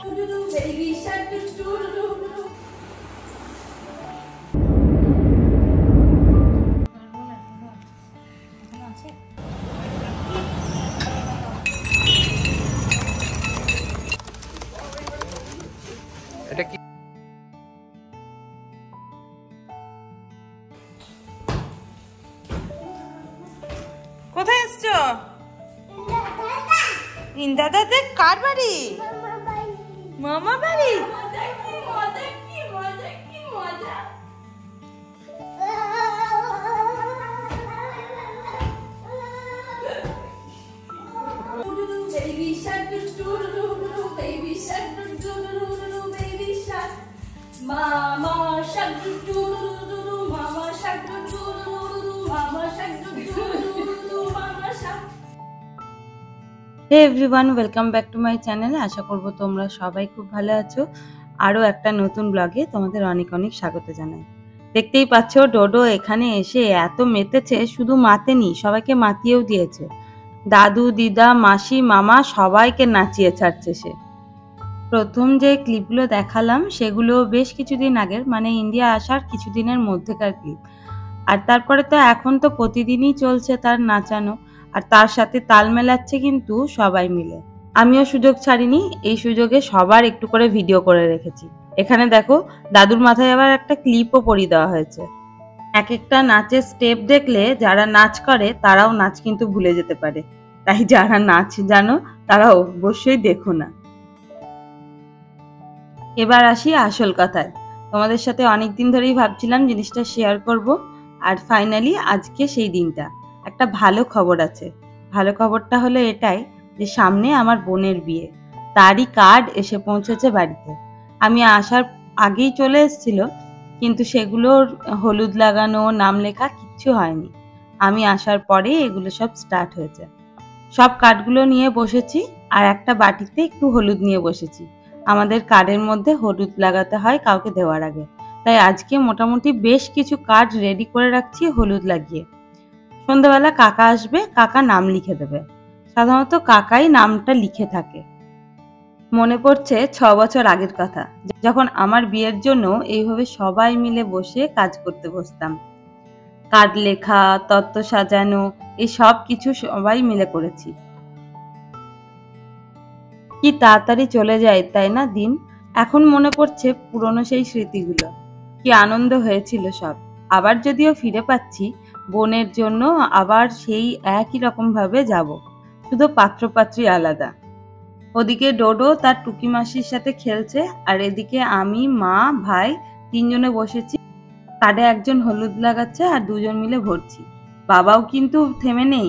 Baby shark do do do do. এটা কি? কোথায় এসছো? ইন্দাদাতে কার বাড়ি? মামা বাড়ি। মজা কি মজা কি মজা কি মজা। Baby shark do do do do. Baby shark do do do do. Baby shark. Mama shark do do do do. Mama shark do do do do. Mama shark do do do do. Mama shark. Hey everyone, welcome back to my channel. আশা করব তোমরা সবাই খুব ভালো আছো। আরও একটা নতুন ব্লগে তোমাদের অনেক অনেক স্বাগত জানাই। দেখতেই পাচ্ছ ডোডো এখানে এসে এত মেতেছে, শুধু মাতেনি, সবাইকে মাতিয়েও দিয়েছে। দাদু, দিদা, মাসি, মামা সবাইকে নাচিয়ে ছাড়ছে সে। প্রথম যে ক্লিপগুলো দেখালাম সেগুলো বেশ কিছুদিন আগের, মানে ইন্ডিয়া আসার কিছুদিনের মধ্যেকার ক্লিপ। আর তারপরে তো এখন তো প্রতিদিনই চলছে তার নাচানো, আর তার সাথে তাল মেলাচ্ছে কিন্তু সবাই মিলে। আমিও সুযোগ ছাড়িনি, এই সুযোগে সবার একটু করে ভিডিও করে রেখেছি। এখানে দেখো দাদুর মাথায় আবার একটা ক্লিপও পরিয়ে দেওয়া হয়েছে। এক একটা নাচের স্টেপ দেখলে যারা নাচ করে তারাও নাচ কিন্তু ভুলে যেতে পারে, তাই যারা নাচ জানো তারা অবশ্যই দেখো না। এবার আসি আসল কথায়। তোমাদের সাথে অনেকদিন ধরেই ভাবছিলাম জিনিসটা শেয়ার করব, আর ফাইনালি আজকে সেই দিনটা। একটা ভালো খবর আছে। ভালো খবরটা হলো এটাই যে সামনে আমার বোনের বিয়ে, তারই কার্ড এসে পৌঁছেছে বাড়িতে। আমি আসার আগেই চলে এসেছিল, কিন্তু সেগুলোর হলুদ লাগানো, নাম লেখা কিচ্ছু হয়নি। আমি আসার পরে এগুলো সব স্টার্ট হয়েছে। সব কার্ডগুলো নিয়ে বসেছি, আর একটা বাটিতে একটু হলুদ নিয়ে বসেছি। আমাদের কার্ডের মধ্যে হলুদ লাগাতে হয় কাউকে দেওয়ার আগে, তাই আজকে মোটামুটি বেশ কিছু কার্ড রেডি করে রাখছি হলুদ লাগিয়ে। সন্ধ্যাবেলা কাকা আসবে, কাকা নাম লিখে দেবে। সাধারণত কাকাই নামটা লিখে থাকে। মনে পড়ছে 6 বছর আগের কথা, যখন আমার বিয়ের জন্য এইভাবে সবাই মিলে বসে কাজ করতে বসতাম। কার্ড লেখা, তত্ত্ব সাজানো, এই সব কিছু সবাই মিলে করেছি। কি তাড়াতাড়ি চলে যায় তাই না দিন। এখন মনে পড়ছে পুরনো সেই স্মৃতিগুলো, কি আনন্দ হয়েছিল সব। আবার যদিও ফিরে পাচ্ছি, বোনের জন্য আবার সেই একই রকম ভাবে যাব, শুধু পাত্রপাত্রী আলাদা। ওদিকে ডোডো তার টুকি মাসির সাথে খেলছে, আর এদিকে আমি, মা, ভাই তিনজনে বসেছি। কার্ডে একজন হলুদ লাগাচ্ছে আর দুজন মিলে ভরছি। বাবাও কিন্তু থেমে নেই,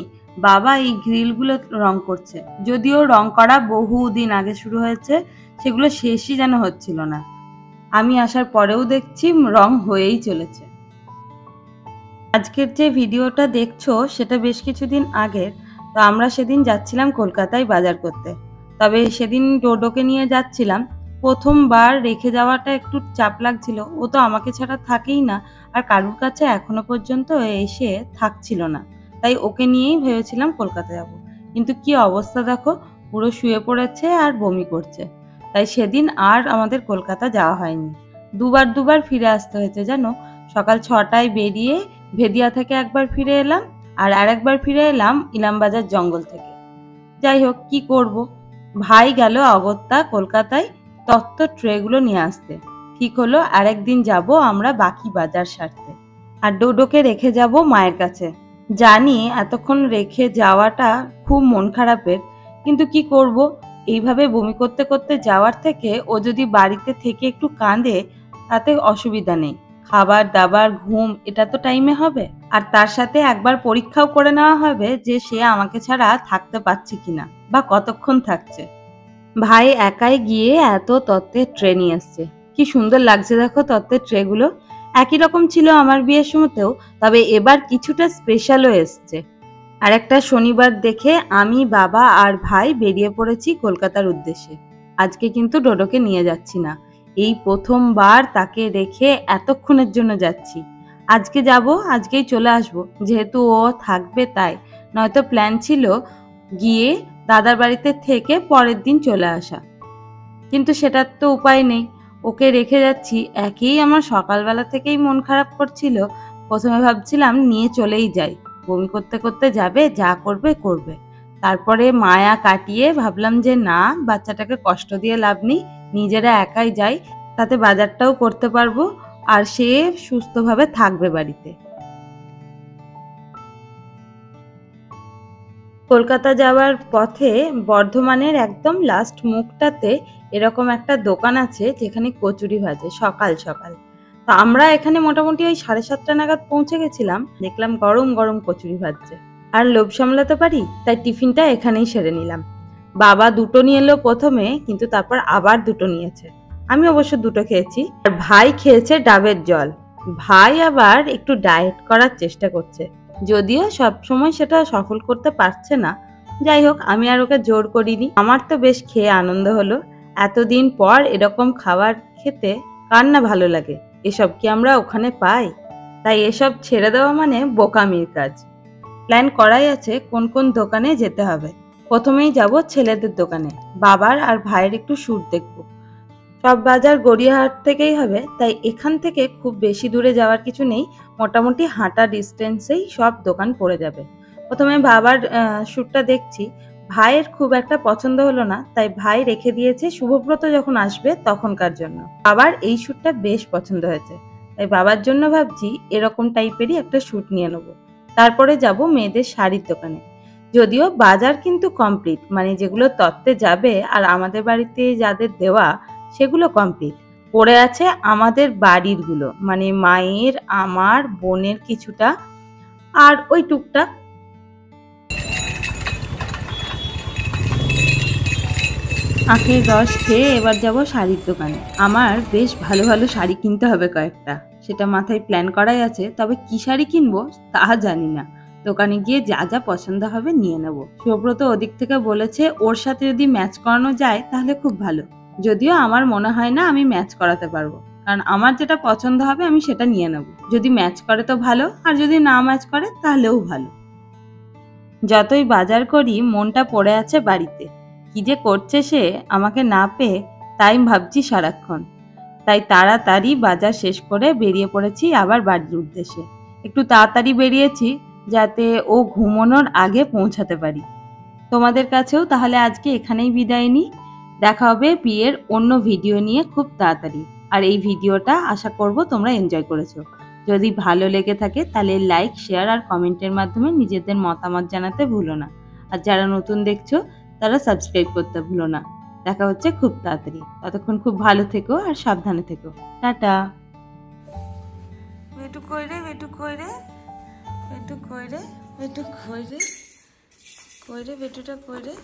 বাবা এই গ্রিলগুলো রং করছে। যদিও রং করা বহুদিন আগে শুরু হয়েছে, সেগুলো শেষই যেন হচ্ছিল না। আমি আসার পরেও দেখছি রং হয়েই চলেছে। আজকের যে ভিডিওটা দেখছো সেটা বেশ কিছুদিন আগের। তো আমরা সেদিন যাচ্ছিলাম কলকাতায় বাজার করতে। তবে সেদিন ডোডোকে নিয়ে যাচ্ছিলাম। প্রথমবার রেখে যাওয়াটা একটু চাপ লাগছিল, ও তো আমাকে ছাড়া থাকেই না, আর কারুর কাছে এখনো পর্যন্ত এসে থাকছিল না। তাই ওকে নিয়েই ভেবেছিলাম কলকাতা যাব, কিন্তু কি অবস্থা দেখো, পুরো শুয়ে পড়েছে আর বমি করছে। তাই সেদিন আর আমাদের কলকাতা যাওয়া হয়নি। দুবার ফিরে আসতে হয়েছে জানো। সকাল 6টায় বেরিয়ে ভেদিয়া থেকে একবার ফিরে এলাম, আর আরেকবার ফিরে এলাম ইলামবাজার জঙ্গল থেকে। যাই হোক, কি করব, ভাই গেল অগত্যা কলকাতায় তত্ত্ব ট্রেগুলো নিয়ে আসতে। ঠিক হলো আরেকদিন যাব আমরা বাকি বাজার সারতে, আর ডোডোকে রেখে যাব মায়ের কাছে। জানি এতক্ষণ রেখে যাওয়াটা খুব মন খারাপের, কিন্তু কি করব, এইভাবে বমি করতে করতে যাওয়ার থেকে ও যদি বাড়িতে থেকে একটু কাঁদে তাতে অসুবিধা নেই। খাবার দাবার, ঘুম, এটা তো টাইমে হবে, আর তার সাথে একবার পরীক্ষাও করে নেওয়া হবে যে সে আমাকে ছাড়া থাকতে পারছে কিনা বা কতক্ষণ থাকছে। ভাই একাই গিয়ে এত তত্ত্বের ট্রে নিয়ে এসছে। কি সুন্দর লাগছে দেখো তত্ত্বের ট্রেগুলো। একই রকম ছিল আমার বিয়ের সময়তেও, তবে এবার কিছুটা স্পেশালও এসছে। আর একটা শনিবার দেখে আমি, বাবা আর ভাই বেরিয়ে পড়েছি কলকাতার উদ্দেশ্যে। আজকে কিন্তু ডোডোকে নিয়ে যাচ্ছি না, এই প্রথমবার তাকে রেখে এতক্ষণের জন্য যাচ্ছি। আজকে যাব, আজকেই চলে আসব, যেহেতু ও থাকবে তাই। নয়তো প্ল্যান ছিল গিয়ে দাদার বাড়িতে থেকে পরের দিন চলে আসা। কিন্তু সেটার তো উপায় নেই, ওকে রেখে যাচ্ছি। একেই আমার সকালবেলা থেকেই মন খারাপ করছিল। প্রথমে ভাবছিলাম নিয়ে চলেই যাই, বমি করতে করতে যাবে, যা করবে করবে। তারপরে মায়া কাটিয়ে ভাবলাম যে না, বাচ্চাটাকে কষ্ট দিয়ে লাভ নেই, নিজেরা একাই যাই, তাতে বাজারটাও করতে পারবো আর সে সুস্থভাবে থাকবে বাড়িতে। কলকাতা যাওয়ার পথে বর্ধমানের একদম লাস্ট মুখটাতে এরকম একটা দোকান আছে যেখানে কচুরি ভাজে সকাল সকাল। তো আমরা এখানে মোটামুটি ওই 7:30 নাগাদ পৌঁছে গেছিলাম। দেখলাম গরম গরম কচুরি ভাজছে, আর লোভ সামলাতে পারি তাই টিফিনটা এখানেই সেরে নিলাম। বাবা দুটো নিয়ে এলো প্রথমে, কিন্তু তারপর আবার দুটো নিয়েছে। আমি অবশ্য দুটো খেয়েছি, আর ভাই খেয়েছে ডাবের জল। ভাই আবার একটু ডায়েট করার চেষ্টা করছে, যদিও সব সময় সেটা সফল করতে পারছে না। যাই হোক, আমি আর ওকে জোর করিনি। আমার তো বেশ খেয়ে আনন্দ হলো। এতদিন পর এরকম খাবার খেতে কার না ভালো লাগে? এসব কি আমরা ওখানে পাই? তাই এসব ছেড়ে দেওয়া মানে বোকামির কাজ। প্ল্যান করাই আছে কোন কোন দোকানে যেতে হবে। প্রথমেই যাব ছেলেদের দোকানে, বাবার আর ভাইয়ের একটু স্যুট দেখব। সব বাজার গড়িয়াহাট থেকেই হবে, তাই এখান থেকে খুব বেশি দূরে যাওয়ার কিছু নেই। মোটামুটি হাঁটা ডিস্টেন্সেই সব দোকান পড়ে যাবে। প্রথমে বাবার স্যুটটা দেখছি, ভাইয়ের খুব একটা পছন্দ হলো না, তাই ভাই রেখে দিয়েছে শুভব্রত যখন আসবে তখনকার জন্য। বাবার এই স্যুটটা বেশ পছন্দ হয়েছে, তাই বাবার জন্য ভাবছি এরকম টাইপেরই একটা স্যুট নিয়ে নেবো। তারপরে যাব মেয়েদের শাড়ির দোকানে। যদিও বাজার কিন্তু কমপ্লিট, মানে যেগুলো তত্ত্বে যাবে আর আমাদের বাড়িতে যাদের দেওয়া সেগুলো কমপ্লিট। পড়ে আছে আমাদের বাড়িরগুলো, মানে মায়ের, আমার, বোনের কিছুটা, আর ওই টুকটাক। আখের রস খেয়ে এবার যাব শাড়ির দোকানে। আমার বেশ ভালো ভালো শাড়ি কিনতে হবে কয়েকটা, সেটা মাথায় প্ল্যান করাই আছে। তবে কি শাড়ি কিনবো তা জানি না। দোকানে গিয়ে যা যা পছন্দ হবে নিয়ে নেব। সুব্রত ওদিক থেকে বলেছে ওর সাথে যদি ম্যাচ করানো যায় তাহলে খুব ভালো। যদিও আমার মনে হয় না আমি ম্যাচ করাতে পারবো, কারণ আমার যেটা পছন্দ হবে আমি সেটা নিয়ে নেব। যদি ম্যাচ করে তো ভালো, আর যদি না ম্যাচ করে তাহলেও ভালো। যতই বাজার করি মনটা পড়ে আছে বাড়িতে। কি যে করছে সে আমাকে না পেয়ে, তাই ভাবছি সারাক্ষণ। তাই তাড়াতাড়ি বাজার শেষ করে বেরিয়ে পড়েছি আবার বাড়ির উদ্দেশ্যে। একটু তাড়াতাড়ি বেরিয়েছি যাতে ও ঘুমানোর আগে পৌঁছাতে পারি। তোমাদের কাছেও তাহলে আজকে এখানেই বিদায় নিই। দেখা হবে বিয়ের অন্য ভিডিও নিয়ে খুব তাড়াতাড়ি। আর এই ভিডিওটা আশা করব তোমরা এনজয় করেছো। যদি ভালো লেগে থাকে তাহলে লাইক, শেয়ার আর কমেন্টের মাধ্যমে নিজেদের মতামত জানাতে ভুলো না। আর যারা নতুন দেখছো তারা সাবস্ক্রাইব করতে ভুলো না। দেখা হচ্ছে খুব তাড়াতাড়ি। ততক্ষণ খুব ভালো থেকো আর সাবধানে থেকো। টাটা। বেটু কইরে, বেটু কইরে, বেটু কইরে, বেটু কইরে, কইরে বেটুটা কইরে।